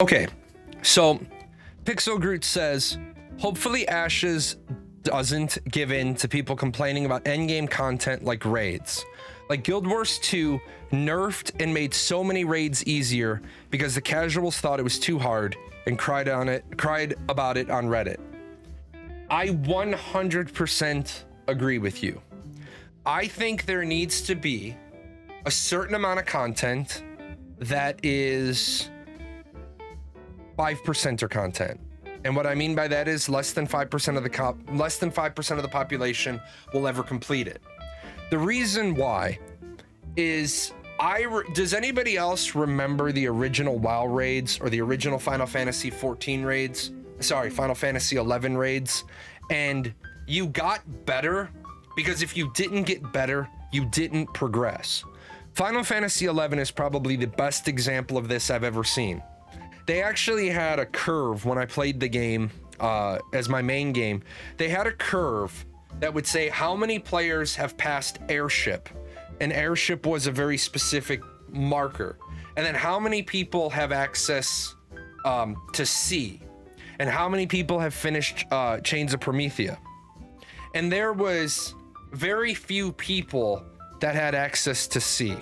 Okay, so Pixel Groot says, hopefully Ashes doesn't give in to people complaining about endgame content like raids. Like Guild Wars 2 nerfed and made so many raids easier because the casuals thought it was too hard and cried about it on Reddit. I 100% agree with you. I think there needs to be a certain amount of content that is 5% or content. And what I mean by that is less than 5% of the population will ever complete it. The reason why is does anybody else remember the original WoW raids or the original Final Fantasy 14 raids? Sorry, Final Fantasy 11 raids. And you got better because if you didn't get better, you didn't progress. Final Fantasy 11 is probably the best example of this I've ever seen. They actually had a curve when I played the game as my main game. They had a curve that would say how many players have passed airship. And airship was a very specific marker. And then how many people have access to sea. And how many people have finished Chains of Promethea. And there was very few people that had access to sea.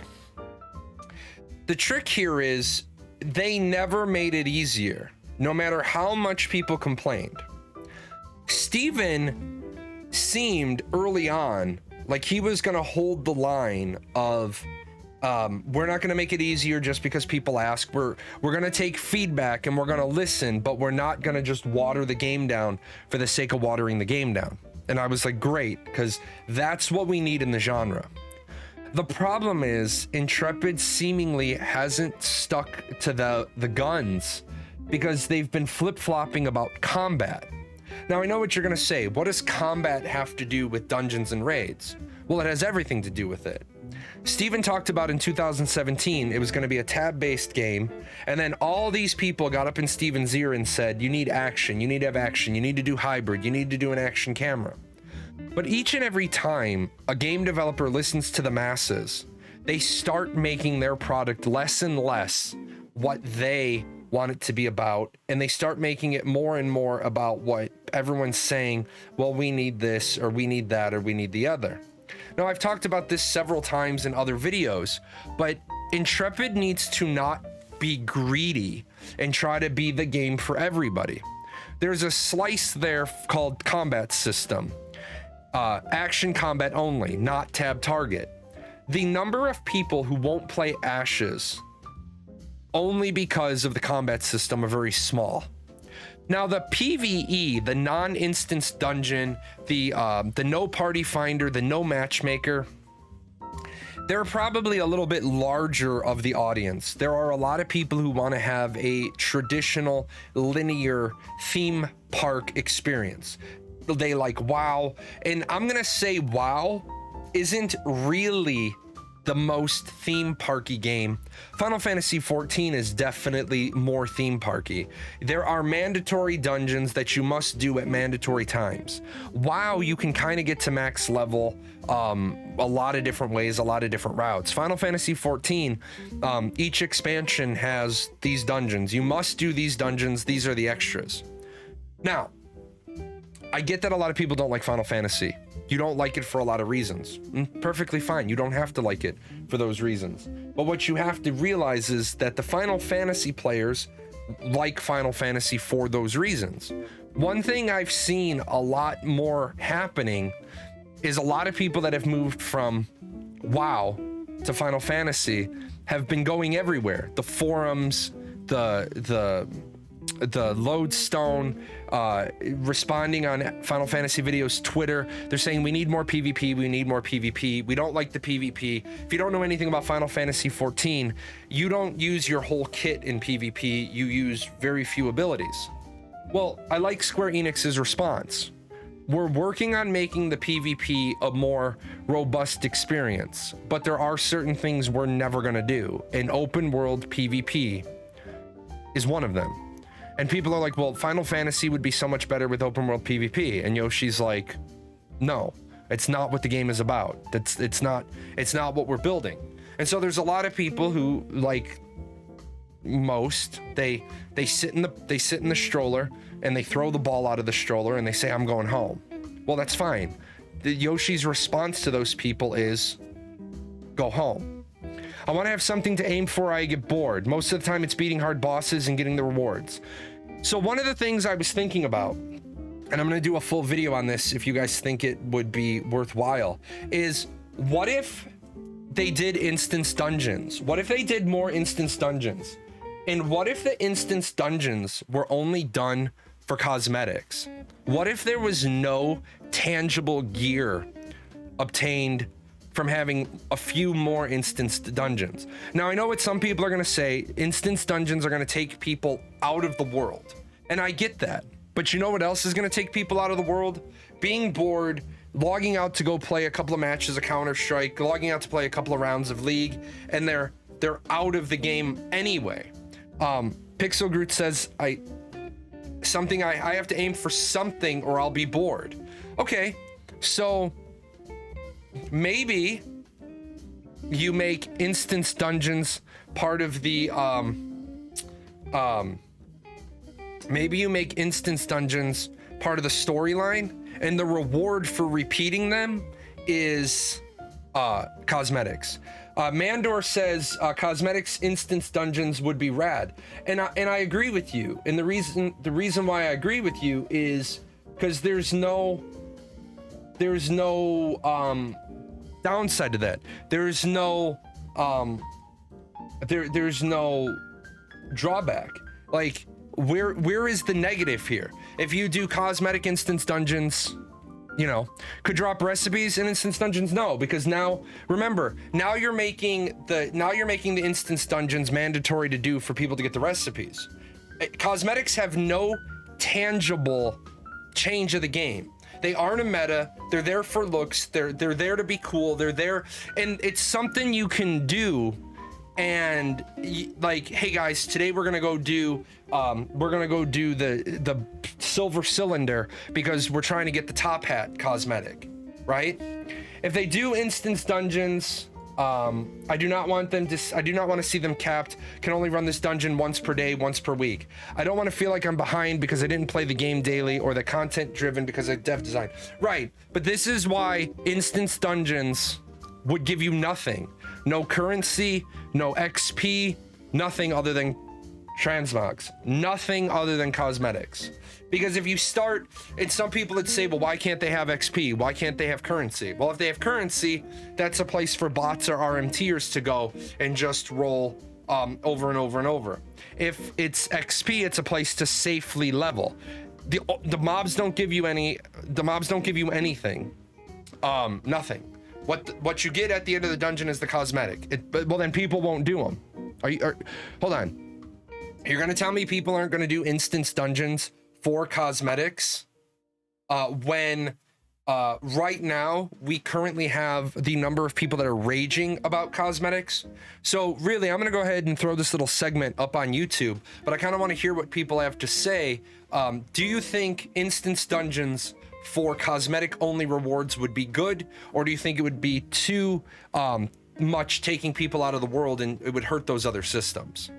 The trick here is they never made it easier, no matter how much people complained. Steven seemed early on like he was going to hold the line of we're not going to make it easier just because people ask. We're going to take feedback and we're going to listen, but we're not going to just water the game down for the sake of watering the game down. And I was like, great, because that's what we need in the genre. The problem is Intrepid seemingly hasn't stuck to the guns because they've been flip-flopping about combat. Now, I know what you're going to say. What does combat have to do with dungeons and raids? Well, it has everything to do with it. Steven talked about in 2017, it was going to be a tab-based game. And then all these people got up in Steven's ear and said, you need action, you need to have action, you need to do hybrid, you need to do an action camera. But each and every time a game developer listens to the masses, they start making their product less and less what they want it to be about, and they start making it more and more about what everyone's saying, well, we need this, or we need that, or we need the other. Now, I've talked about this several times in other videos, but Intrepid needs to not be greedy and try to be the game for everybody. There's a slice there called combat system. Action combat only, not tab target. The number of people who won't play Ashes only because of the combat system are very small. Now the PvE, the non-instance dungeon, the no party finder, the no matchmaker, they're probably a little bit larger of the audience. There are a lot of people who want to have a traditional linear theme park experience. They like WoW, and I'm gonna say WoW isn't really the most theme parky game. Final Fantasy 14 is definitely more theme parky. There are mandatory dungeons that you must do at mandatory times. WoW, you can kind of get to max level a lot of different ways, a lot of different routes. Final Fantasy 14, each expansion has these dungeons. You must do these dungeons. These are the extras. Now, I get that a lot of people don't like Final Fantasy. You don't like it for a lot of reasons. Perfectly fine. You don't have to like it for those reasons. But what you have to realize is that the Final Fantasy players like Final Fantasy for those reasons. One thing I've seen a lot more happening is a lot of people that have moved from WoW to Final Fantasy have been going everywhere. The forums, the lodestone, responding on Final Fantasy videos, Twitter. They're saying we need more PvP, we need more PvP, we don't like the PvP. If you don't know anything about Final Fantasy 14, you don't use your whole kit in PvP, you use very few abilities. Well, I like Square Enix's response. We're working on making the PvP a more robust experience, but there are certain things we're never gonna do, and open world PvP is one of them. And people are like, well, Final Fantasy would be so much better with open world PvP. And Yoshi's like, no, it's not what the game is about. It's not what we're building. And so there's a lot of people who like most, they sit in the stroller and they throw the ball out of the stroller and they say, I'm going home. Well, that's fine. The Yoshi's response to those people is go home. I want to have something to aim for. I get bored. Most of the time it's beating hard bosses and getting the rewards. So one of the things I was thinking about, and I'm going to do a full video on this if you guys think it would be worthwhile, is what if they did instance dungeons? What if they did more instance dungeons? And what if the instance dungeons were only done for cosmetics? What if there was no tangible gear obtained from having a few more instance dungeons? Now, I know what some people are going to say, instance dungeons are going to take people out of the world. And I get that. But you know what else is going to take people out of the world? Being bored, logging out to go play a couple of matches of Counter-Strike, logging out to play a couple of rounds of League, and they're out of the game anyway. Pixel Groot says, I have to aim for something or I'll be bored. Okay, so maybe you make instance dungeons part of the maybe you make instance dungeons part of the storyline, and the reward for repeating them is cosmetics. Mandor says cosmetics instance dungeons would be rad, and I agree with you. And the reason why I agree with you is because there's no downside to that. There's no drawback. Like, where is the negative here? If you do cosmetic instance dungeons, you know, could drop recipes in instance dungeons? No, because now, remember, now you're making the instance dungeons mandatory to do for people to get the recipes. Cosmetics have no tangible change of the game. They aren't a meta. They're there for looks. They're there to be cool. They're there, and it's something you can do. And like, hey guys, today we're gonna go do the silver cylinder because we're trying to get the top hat cosmetic, right? If they do instance dungeons, I do not want to see them capped. Can only run this dungeon once per day, once per week. I don't want to feel like I'm behind because I didn't play the game daily, or the content driven because of dev design. Right, but this is why instance dungeons would give you nothing. No currency, no XP, nothing other than transmogs, nothing other than cosmetics. Because if you start, and some people would say, well, why can't they have XP? Why can't they have currency? Well, if they have currency, that's a place for bots or RMTers to go and just roll over and over and over. If it's XP, it's a place to safely level. The mobs don't give you anything. Nothing. What you get at the end of the dungeon is the cosmetic. Well, then people won't do them. Hold on. You're gonna tell me people aren't gonna do instance dungeons for cosmetics when right now we currently have the number of people that are raging about cosmetics? So really, I'm gonna go ahead and throw this little segment up on YouTube, but I kind of want to hear what people have to say. Do you think instance dungeons for cosmetic only rewards would be good, or do you think it would be too much taking people out of the world and it would hurt those other systems?